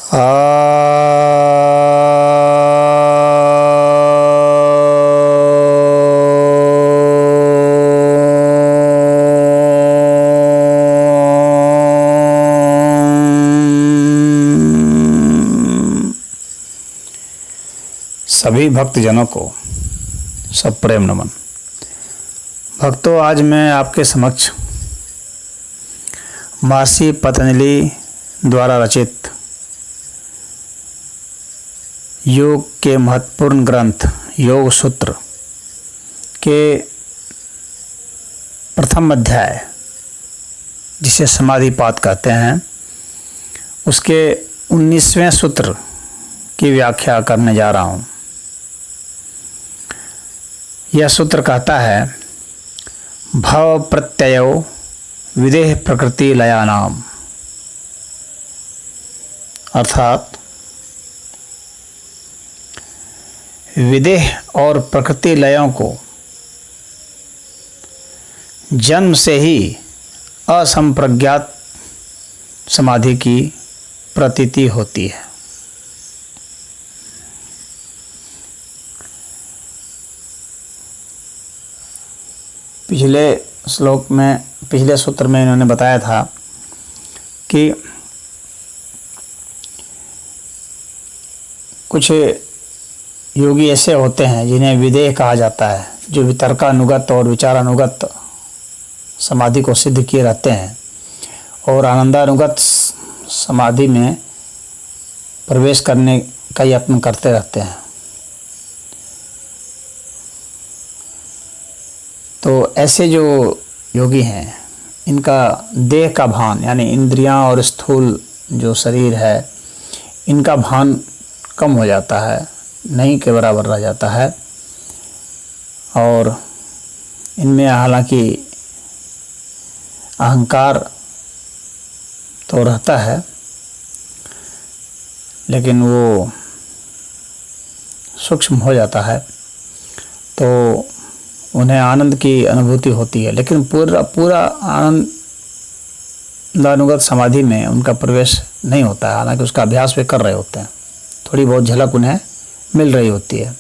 सभी भक्तजनों को सब प्रेम नमन। भक्तों, आज मैं आपके समक्ष महर्षि पतंजलि द्वारा रचित योग के महत्वपूर्ण ग्रंथ योग सूत्र के प्रथम अध्याय, जिसे समाधिपात कहते हैं, उसके 19वें सूत्र की व्याख्या करने जा रहा हूँ। यह सूत्र कहता है, भव प्रत्ययो विदेह प्रकृति लयानाम, अर्थात विदेह और प्रकृति लयों को जन्म से ही असंप्रज्ञात समाधि की प्रतीति होती है। पिछले सूत्र में इन्होंने बताया था कि कुछ योगी ऐसे होते हैं जिन्हें विदेह कहा जाता है, जो वितर्कानुगत और विचारानुगत समाधि को सिद्ध किए रहते हैं और आनंदानुगत समाधि में प्रवेश करने का यत्न करते रहते हैं। तो ऐसे जो योगी हैं, इनका देह का भान यानी इंद्रियां और स्थूल जो शरीर है, इनका भान कम हो जाता है, नहीं के बराबर रह जाता है। और इनमें हालांकि अहंकार तो रहता है, लेकिन वो सूक्ष्म हो जाता है, तो उन्हें आनंद की अनुभूति होती है। लेकिन पूरा आनंदानुगत समाधि में उनका प्रवेश नहीं होता है, हालांकि उसका अभ्यास वे कर रहे होते हैं, थोड़ी बहुत झलक उन्हें मिल रही होती है।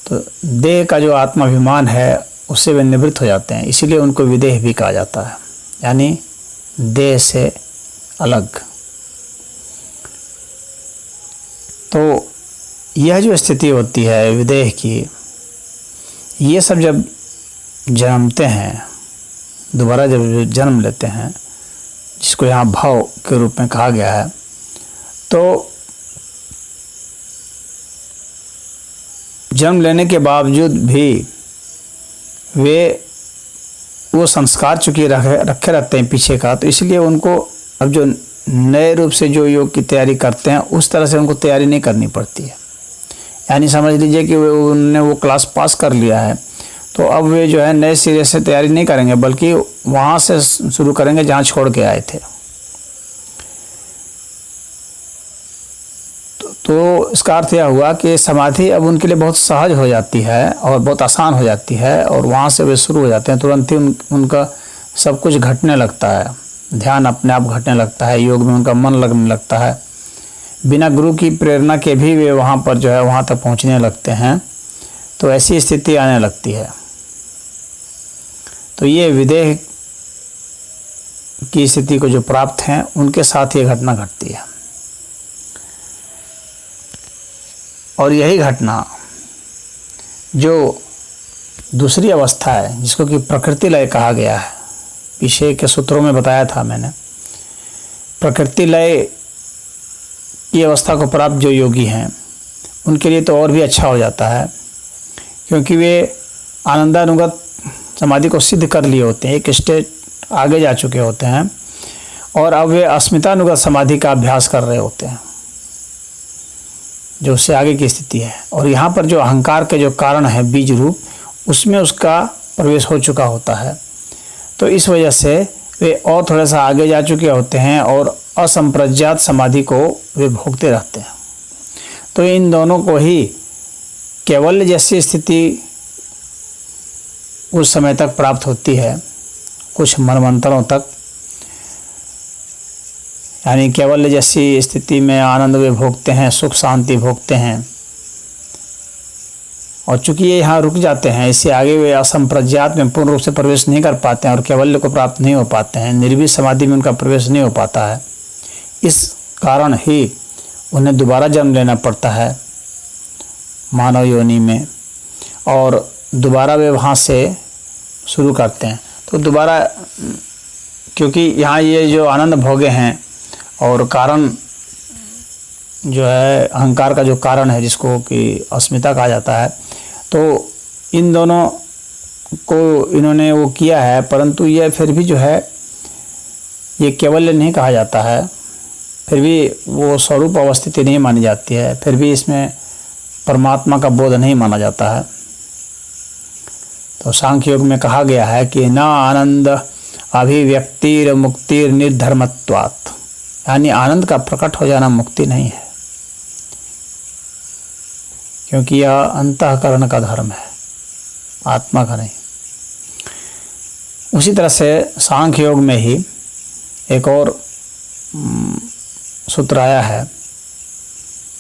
तो देह का जो आत्माभिमान है उससे वे निवृत्त हो जाते हैं, इसीलिए उनको विदेह भी कहा जाता है, यानी देह से अलग। तो यह जो स्थिति होती है विदेह की, ये सब जब जन्मते हैं, दोबारा जब जन्म लेते हैं, जिसको यहाँ भाव के रूप में कहा गया है, तो जन्म लेने के बावजूद भी वे वो संस्कार चूँकि रखे रहते हैं पीछे का, तो इसलिए उनको अब जो नए रूप से जो योग की तैयारी करते हैं, उस तरह से उनको तैयारी नहीं करनी पड़ती है। यानी समझ लीजिए कि उन्होंने वो क्लास पास कर लिया है, तो अब वे जो है नए सिरे से तैयारी नहीं करेंगे, बल्कि वहाँ से शुरू करेंगे जहाँ छोड़ के आए थे। तो इसका अर्थ यह हुआ कि समाधि अब उनके लिए बहुत सहज हो जाती है और बहुत आसान हो जाती है, और वहाँ से वे शुरू हो जाते हैं। तुरंत ही उनका सब कुछ घटने लगता है, ध्यान अपने आप घटने लगता है, योग में उनका मन लगने लगता है, बिना गुरु की प्रेरणा के भी वे वहाँ पर जो है वहाँ तक पहुँचने लगते हैं। तो ऐसी स्थिति आने लगती है। तो ये विदेह की स्थिति को जो प्राप्त हैं, उनके साथ ये घटना घटती है। और यही घटना जो दूसरी अवस्था है, जिसको कि प्रकृति लय कहा गया है, पीछे के सूत्रों में बताया था मैंने, प्रकृति लय की अवस्था को प्राप्त जो योगी हैं, उनके लिए तो और भी अच्छा हो जाता है, क्योंकि वे आनंदानुगत समाधि को सिद्ध कर लिए होते हैं, एक स्टेज आगे जा चुके होते हैं, और अब वे अस्मितानुगत समाधि का अभ्यास कर रहे होते हैं, जो उससे आगे की स्थिति है। और यहाँ पर जो अहंकार के जो कारण है बीज रूप, उसमें उसका प्रवेश हो चुका होता है। तो इस वजह से वे और थोड़ा सा आगे जा चुके होते हैं और असंप्रज्ञात समाधि को वे भोगते रहते हैं। तो इन दोनों को ही कैवल्य जैसी स्थिति उस समय तक प्राप्त होती है, कुछ मनवंतरों तक, यानी कैवल्य जैसी स्थिति में आनंद वे भोगते हैं, सुख शांति भोगते हैं, और चूंकि ये यहाँ रुक जाते हैं, इससे आगे वे असंप्रज्ञात में पूर्ण रूप से प्रवेश नहीं कर पाते हैं और कैवल्य को प्राप्त नहीं हो पाते हैं, निर्विष समाधि में उनका प्रवेश नहीं हो पाता है। इस कारण ही उन्हें दोबारा जन्म लेना पड़ता है मानव योनि में, और दोबारा वे वहाँ से शुरू करते हैं। तो दोबारा, क्योंकि यहाँ ये जो आनंद भोगे हैं और कारण जो है अहंकार का जो कारण है, जिसको कि अस्मिता कहा जाता है, तो इन दोनों को इन्होंने वो किया है, परंतु ये फिर भी जो है ये कैवल्य नहीं कहा जाता है, फिर भी वो स्वरूप अवस्थिति नहीं मानी जाती है, फिर भी इसमें परमात्मा का बोध नहीं माना जाता है। तो सांख्य योग में कहा गया है कि न आनंद अभिव्यक्तिर मुक्तिर निर्धर्मत्वात्, यानी आनंद का प्रकट हो जाना मुक्ति नहीं है, क्योंकि यह अंतःकरण का धर्म है, आत्मा का नहीं। उसी तरह से सांख्य योग में ही एक और सूत्र आया है,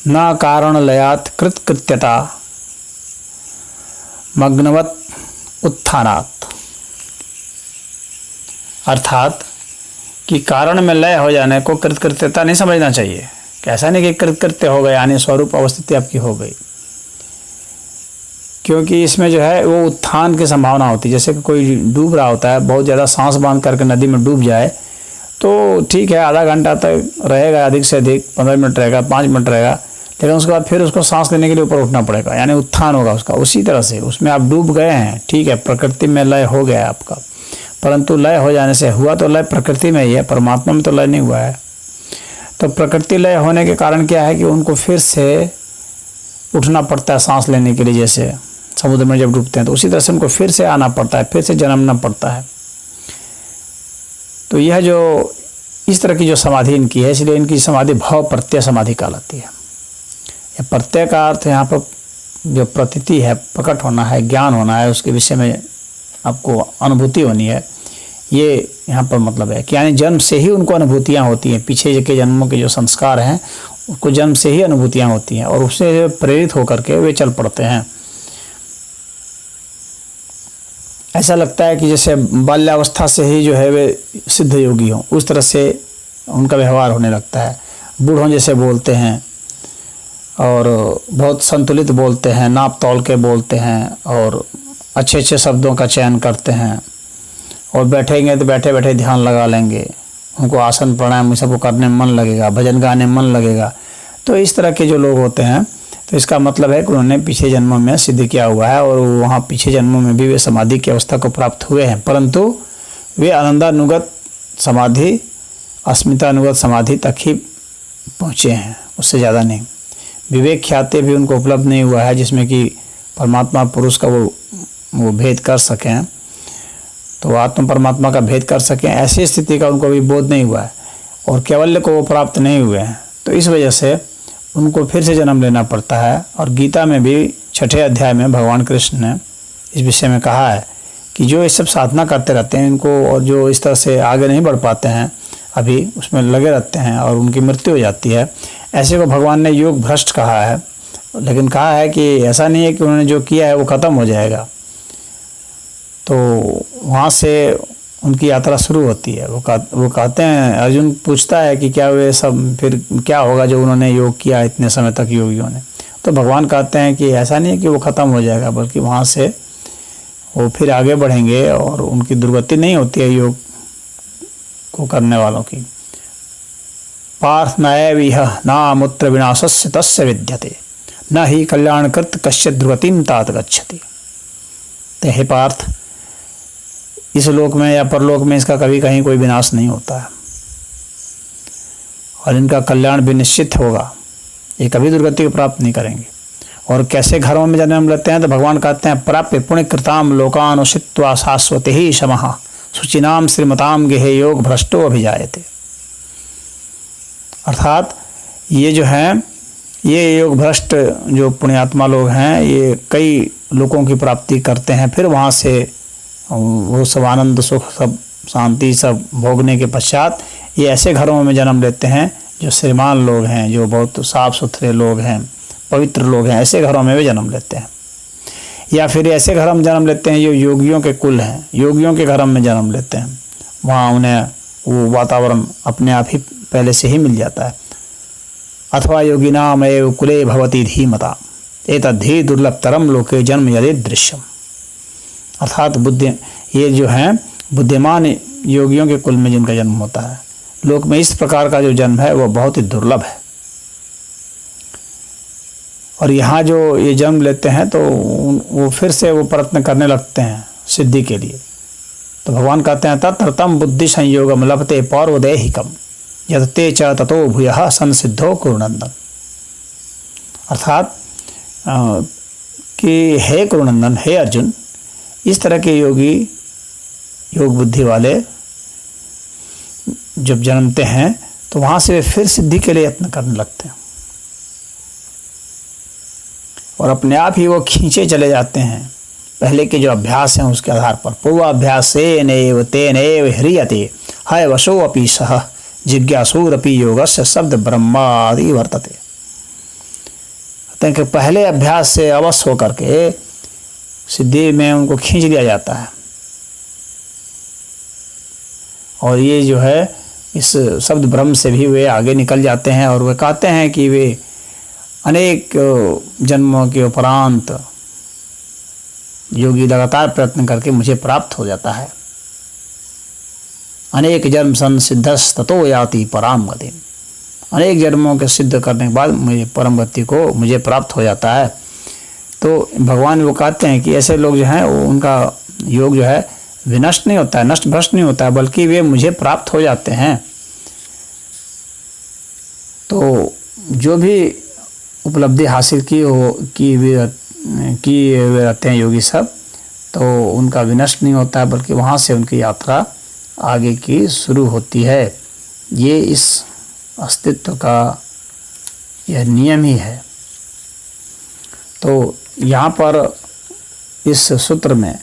न कारण लयात कृतकृत्यता मग्नवत उत्थानात्, अर्थात कि कारण में लय हो जाने को कृतकृत्यता नहीं समझना चाहिए। ऐसा नहीं कि कृतकृत्य हो गए यानी स्वरूप अवस्थिति आपकी हो गई, क्योंकि इसमें जो है वो उत्थान की संभावना होती है। जैसे कि कोई डूब रहा होता है, बहुत ज़्यादा सांस बांध करके नदी में डूब जाए तो ठीक है, आधा घंटा तक रहेगा, अधिक से अधिक 15 मिनट रहेगा, 5 मिनट रहेगा, लेकिन उसके बाद फिर उसको सांस लेने के लिए ऊपर उठना पड़ेगा, यानी उत्थान होगा उसका। उसी तरह से उसमें आप डूब गए हैं, ठीक है, प्रकृति में लय हो गया आपका, परंतु लय हो जाने से हुआ तो लय प्रकृति में ही है, परमात्मा में तो लय नहीं हुआ है। तो प्रकृति लय होने के कारण क्या है कि उनको फिर से उठना पड़ता है सांस लेने के लिए। जैसे समुद्र में जब डूबते हैं तो उसी तरह से उनको फिर से आना पड़ता है, फिर से जन्मना पड़ता है। तो यह जो इस तरह की जो समाधि इनकी है, इसलिए इनकी समाधि भाव प्रत्यय समाधि कहलाती है। यह प्रत्यय का अर्थ यहाँ पर जो प्रतीति है, प्रकट होना है, ज्ञान होना है, उसके विषय में आपको अनुभूति होनी है, ये यहाँ पर मतलब है कि यानी जन्म से ही उनको अनुभूतियाँ होती हैं। पीछे के जन्मों के जो संस्कार हैं उसको जन्म से ही अनुभूतियाँ होती हैं और उससे प्रेरित होकर के वे चल पड़ते हैं। ऐसा लगता है कि जैसे बाल्यावस्था से ही जो है वे सिद्ध योगी हों, उस तरह से उनका व्यवहार होने लगता है। बूढ़ों जैसे बोलते हैं और बहुत संतुलित बोलते हैं, नाप तौल के बोलते हैं और अच्छे अच्छे शब्दों का चयन करते हैं, और बैठेंगे तो बैठे बैठे ध्यान लगा लेंगे, उनको आसन प्राणायाम सबको करने में मन लगेगा, भजन गाने में मन लगेगा। तो इस तरह के जो लोग होते हैं, तो इसका मतलब है कि उन्होंने पीछे जन्मों में सिद्ध किया हुआ है और वहाँ पीछे जन्मों में भी वे समाधि की अवस्था को प्राप्त हुए हैं, परंतु वे आनंदानुगत समाधि, अस्मितानुगत समाधि तक ही पहुँचे हैं, उससे ज़्यादा नहीं। विवेक ख्याति भी उनको उपलब्ध नहीं हुआ है जिसमें कि परमात्मा पुरुष का वो भेद कर सकें, तो आत्मा परमात्मा का भेद कर सकें, ऐसी स्थिति का उनको भी बोध नहीं हुआ है और कैवल्य को वो प्राप्त नहीं हुए हैं। तो इस वजह से उनको फिर से जन्म लेना पड़ता है। और गीता में भी 6ठे अध्याय में भगवान कृष्ण ने इस विषय में कहा है कि जो ये सब साधना करते रहते हैं इनको, और जो इस तरह से आगे नहीं बढ़ पाते हैं, अभी उसमें लगे रहते हैं और उनकी मृत्यु हो जाती है, ऐसे को भगवान ने योग भ्रष्ट कहा है। लेकिन कहा है कि ऐसा नहीं है कि उन्होंने जो किया है वो ख़त्म हो जाएगा। तो वहाँ से उनकी यात्रा शुरू होती है। वो कहते हैं, अर्जुन पूछता है कि क्या वे सब फिर क्या होगा जो उन्होंने योग किया इतने समय तक योगियों ने। तो भगवान कहते हैं कि ऐसा नहीं है कि वो ख़त्म हो जाएगा, बल्कि वहाँ से वो फिर आगे बढ़ेंगे और उनकी दुर्गति नहीं होती है योग को करने वालों की। पार्थ नैविह नामुत्र विनाशस्य तस्य विद्यते न ही कल्याणकृत कश्चित् दुर्गतिं तात गच्छति। तो हे पार्थ, इस लोक में या परलोक में इसका कभी कहीं कोई विनाश नहीं होता है और इनका कल्याण भी निश्चित होगा, ये कभी दुर्गति को प्राप्त नहीं करेंगे। और कैसे घरों में जन्म लेते हैं तो भगवान कहते हैं, प्राप्य पुण्य कृताम लोकानुषित्वा शाश्वते ही शमः शुचिनाम श्रीमताम गेहे योग भ्रष्टो अभिजायते। अर्थात ये जो हैं, ये योग भ्रष्ट जो पुण्यात्मा लोग हैं, ये कई लोगों की प्राप्ति करते हैं, फिर वहाँ से वो सब आनंद सुख सब शांति सब भोगने के पश्चात ये ऐसे घरों में जन्म लेते हैं जो श्रीमान लोग हैं, जो बहुत साफ सुथरे लोग हैं, पवित्र लोग हैं, ऐसे घरों में भी जन्म लेते हैं। या फिर ऐसे घरों में जन्म लेते हैं जो योगियों के कुल हैं, योगियों के घरों में जन्म लेते हैं, वहाँ उन्हें वो वातावरण अपने आप ही पहले से ही मिल जाता है। अथवा योगिनाम एव कुले भवति धीमता एतद्धि दुर्लभतरम लोके जन्म यदि दृश्यम। अर्थात ये जो हैं बुद्धिमान योगियों के कुल में जिनका जन्म होता है, लोक में इस प्रकार का जो जन्म है वो बहुत ही दुर्लभ है। और यहाँ जो ये जन्म लेते हैं तो वो फिर से वो प्रयत्न करने लगते हैं सिद्धि के लिए। तो भगवान कहते हैं तत्र तम बुद्धि संयोगम लभते पौर्वदेहिकम यदते च ततो भूयः संसिद्धो कुरुनंदन। अर्थात कि हे कुरुनंदन, हे अर्जुन, इस तरह के योगी, योग बुद्धि वाले जब जन्मते हैं तो वहाँ से वे फिर सिद्धि के लिए यत्न करने लगते हैं और अपने आप ही वो खींचे चले जाते हैं पहले के जो अभ्यास हैं उसके आधार पर। पूर्वाभ्यास से नैव तेनैव ह्रियते हय वशो अपि सह जिज्ञासुरपि योगस्य शब्द ब्रह्मादि वर्तते। कहते हैं कि पहले अभ्यास से अवश्य होकर के सिद्धि में उनको खींच लिया जाता है। और ये जो है इस शब्द ब्रह्म से भी वे आगे निकल जाते हैं और वे कहते हैं कि वे अनेक जन्मों के उपरांत योगी लगातार प्रयत्न करके मुझे प्राप्त हो जाता है। अनेक जन्म संसिद्धस ततो याति पराम गति। अनेक जन्मों के सिद्ध करने के बाद मुझे परम गति को मुझे प्राप्त हो जाता है। तो भगवान वो कहते हैं कि ऐसे लोग जो हैं वो उनका योग जो है विनष्ट नहीं होता है, नष्ट भ्रष्ट नहीं होता है, बल्कि वे मुझे प्राप्त हो जाते हैं। तो जो भी उपलब्धि हासिल की वे रहते हैं योगी सब, तो उनका विनष्ट नहीं होता है, बल्कि वहाँ से उनकी यात्रा आगे की शुरू होती है। ये इस अस्तित्व का यह नियम ही है। तो यहाँ पर इस सूत्र में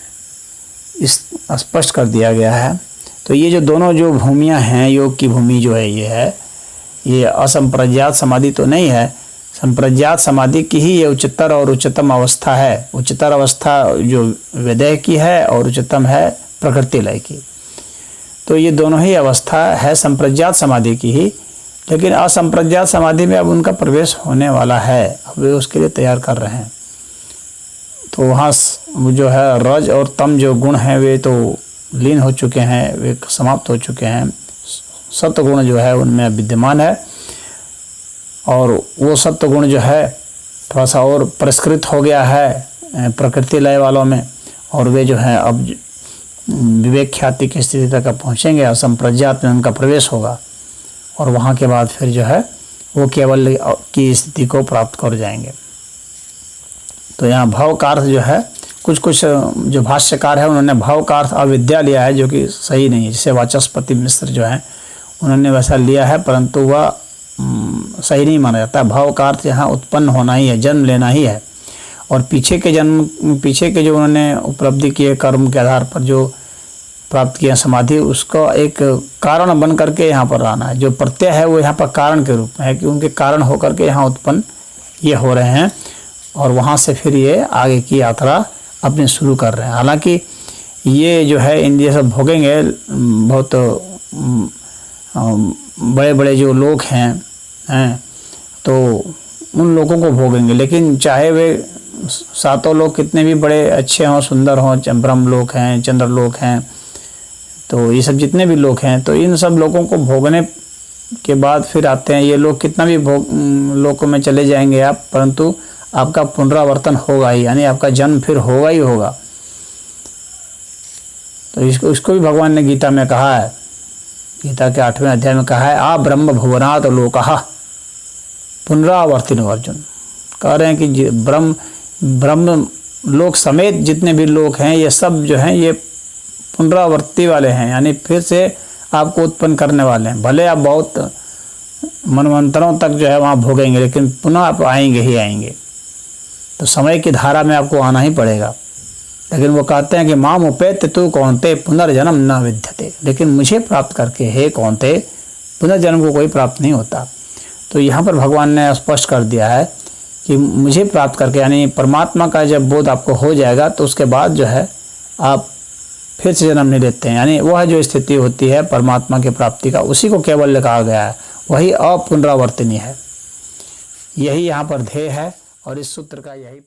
इस स्पष्ट कर दिया गया है। तो ये जो दोनों जो भूमियाँ हैं, योग की भूमि जो है ये असंप्रज्ञात समाधि तो नहीं है, संप्रज्ञात समाधि की ही ये उच्चतर और उच्चतम अवस्था है। उच्चतर अवस्था जो विदेह की है और उच्चतम है प्रकृति लय की। तो ये दोनों ही अवस्था है संप्रज्ञात समाधि की ही, लेकिन असंप्रज्ञात समाधि में अब उनका प्रवेश होने वाला है। अब वे उसके लिए तैयार कर रहे हैं। तो वहाँ जो है रज और तम जो गुण हैं वे तो लीन हो चुके हैं, वे समाप्त हो चुके हैं। सत्व गुण जो है उनमें विद्यमान है और वो सत्व गुण जो है थोड़ा सा और परिष्कृत हो गया है प्रकृति लय वालों में, और वे जो है अब विवेक ख्याति की स्थिति तक पहुँचेंगे। असंप्रज्ञात में उनका प्रवेश होगा और वहाँ के बाद फिर जो है वो केवल की स्थिति को प्राप्त कर जाएंगे। तो यहाँ भाव का अर्थ जो है कुछ जो भाष्यकार है उन्होंने भाव का अर्थ अविद्या लिया है, जो कि सही नहीं है। जैसे वाचस्पति मिश्र जो है उन्होंने वैसा लिया है, परंतु वह सही नहीं माना जाता। भाव का अर्थ यहाँ उत्पन्न होना ही है, जन्म लेना ही है। और पीछे के जो उन्होंने उपलब्धि किए कर्म के आधार पर जो प्राप्त किया समाधि, उसको एक कारण बन करके यहाँ पर आना है। जो प्रत्यय है वो यहाँ पर कारण के रूप में है कि उनके कारण होकर के यहाँ उत्पन्न ये हो रहे हैं और वहाँ से फिर ये आगे की यात्रा अपने शुरू कर रहे हैं। हालांकि ये जो है इंडिया सब भोगेंगे, बहुत बड़े बड़े जो लोग हैं तो उन लोगों को भोगेंगे, लेकिन चाहे वे सातों लोग कितने भी बड़े अच्छे हों, सुंदर हों, ब्रह्म लोक हैं, चंद्र लोक हैं, तो ये सब जितने भी लोग हैं, तो इन सब लोगों को भोगने के बाद फिर आते हैं ये लोग। कितना भी लोकों में चले जाएंगे आप, परंतु आपका पुनरावर्तन होगा ही, यानी आपका जन्म फिर होगा ही होगा। तो इसको भी भगवान ने गीता में कहा है, गीता के 8वें अध्याय में कहा है, आ ब्रह्म भुवनात् लोकः पुनरावर्तिनो। अर्जुन कह रहे हैं कि ब्रह्म लोक समेत जितने भी लोग हैं ये सब जो हैं ये पुनरावर्ती वाले हैं, यानी फिर से आपको उत्पन्न करने वाले हैं। भले आप बहुत मनवंतरों तक जो है वहाँ भोगेंगे, लेकिन पुनः आप आएंगे ही आएंगे। तो समय की धारा में आपको आना ही पड़ेगा। लेकिन वो कहते हैं कि माम उपेत्य तू कौनते पुनर्जन्म न विद्यते, लेकिन मुझे प्राप्त करके हे कौनते पुनर्जन्म को कोई प्राप्त नहीं होता। तो यहाँ पर भगवान ने स्पष्ट कर दिया है कि मुझे प्राप्त करके, यानी परमात्मा का जब बोध आपको हो जाएगा तो उसके बाद जो है आप फिर से जन्म नहीं लेते हैं। यानी वह जो स्थिति होती है परमात्मा की प्राप्ति का, उसी को केवल कहा गया है, वही अपुनरावर्तनीय है। यही यहाँ पर ध्येय है और इस सूत्र का यही